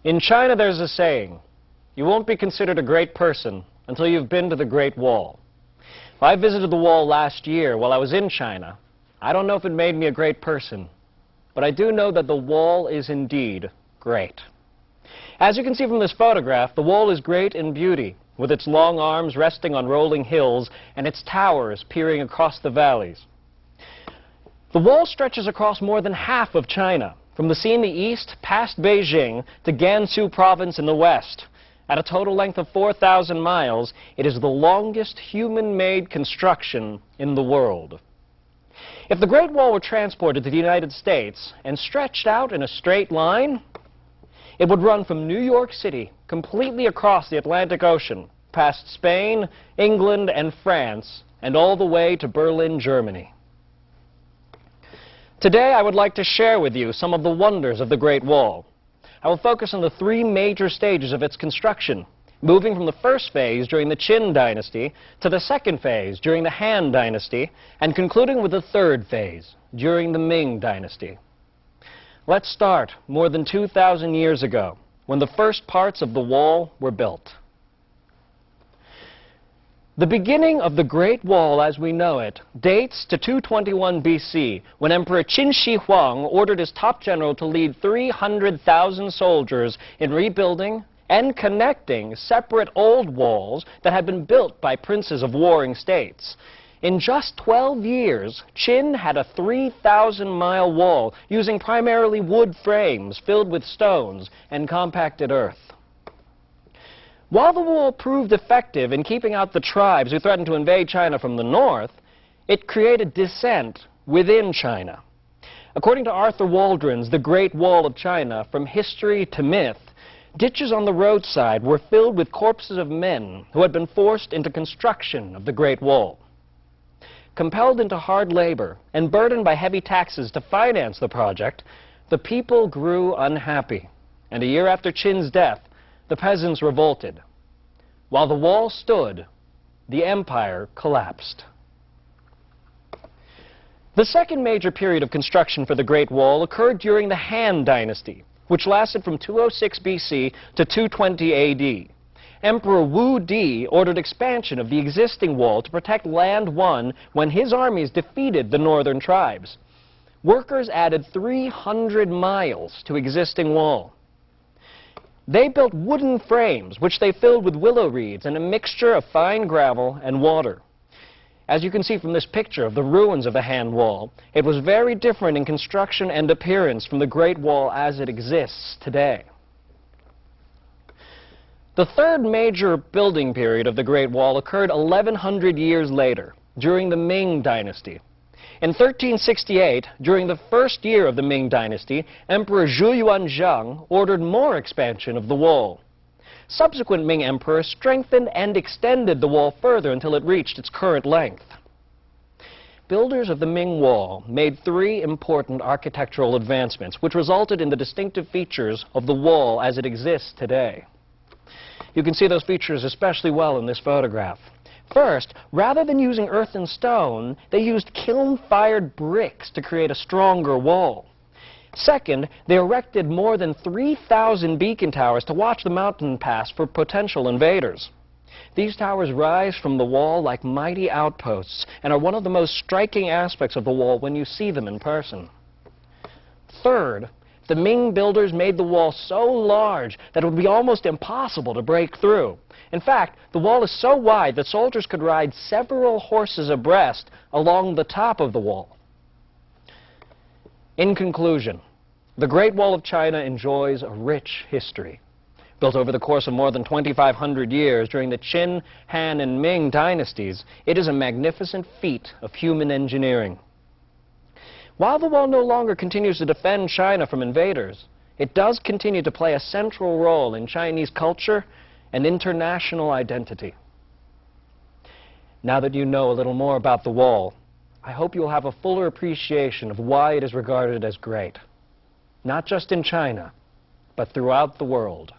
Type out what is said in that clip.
In China, there's a saying, you won't be considered a great person until you've been to the Great Wall. Well, I visited the wall last year while I was in China. I don't know if it made me a great person, but I do know that the wall is indeed great. As you can see from this photograph, the wall is great in beauty, with its long arms resting on rolling hills and its towers peering across the valleys. The wall stretches across more than half of China, from the sea in the east past Beijing to Gansu province in the west. At a total length of 4,000 miles, it is the longest human-made construction in the world. If the Great Wall were transported to the United States and stretched out in a straight line, it would run from New York City completely across the Atlantic Ocean, past Spain, England, and France, and all the way to Berlin, Germany. Today, I would like to share with you some of the wonders of the Great Wall. I will focus on the three major stages of its construction, moving from the first phase during the Qin dynasty to the second phase during the Han dynasty, and concluding with the third phase during the Ming dynasty. Let's start more than 2,000 years ago, when the first parts of the wall were built. The beginning of the Great Wall as we know it dates to 221 BC, when Emperor Qin Shi Huang ordered his top general to lead 300,000 soldiers in rebuilding and connecting separate old walls that had been built by princes of warring states. In just 12 years, Qin had a 3,000-mile wall using primarily wood frames filled with stones and compacted earth. While the wall proved effective in keeping out the tribes who threatened to invade China from the north, it created dissent within China. According to Arthur Waldron's The Great Wall of China, From History to Myth, ditches on the roadside were filled with corpses of men who had been forced into construction of the Great Wall. Compelled into hard labor and burdened by heavy taxes to finance the project, the people grew unhappy, and a year after Qin's death, the peasants revolted. While the wall stood, the empire collapsed. The second major period of construction for the Great Wall occurred during the Han dynasty, which lasted from 206 BC to 220 AD. Emperor Wu Di ordered expansion of the existing wall to protect land won when his armies defeated the northern tribes. Workers added 300 miles to existing wall. They built wooden frames, which they filled with willow reeds and a mixture of fine gravel and water. As you can see from this picture of the ruins of the Han Wall, it was very different in construction and appearance from the Great Wall as it exists today. The third major building period of the Great Wall occurred 1,100 years later, during the Ming dynasty. In 1368, during the first year of the Ming dynasty, Emperor Zhu Yuanzhang ordered more expansion of the wall. Subsequent Ming emperors strengthened and extended the wall further until it reached its current length. Builders of the Ming Wall made three important architectural advancements, which resulted in the distinctive features of the wall as it exists today. You can see those features especially well in this photograph. First, rather than using earth and stone, they used kiln-fired bricks to create a stronger wall. Second, they erected more than 3,000 beacon towers to watch the mountain pass for potential invaders. These towers rise from the wall like mighty outposts and are one of the most striking aspects of the wall when you see them in person. Third, the Ming builders made the wall so large that it would be almost impossible to break through. In fact, the wall is so wide that soldiers could ride several horses abreast along the top of the wall. In conclusion, the Great Wall of China enjoys a rich history. Built over the course of more than 2,500 years during the Qin, Han, and Ming dynasties, it is a magnificent feat of human engineering. While the wall no longer continues to defend China from invaders, it does continue to play a central role in Chinese culture and international identity. Now that you know a little more about the wall, I hope you will have a fuller appreciation of why it is regarded as great, not just in China, but throughout the world.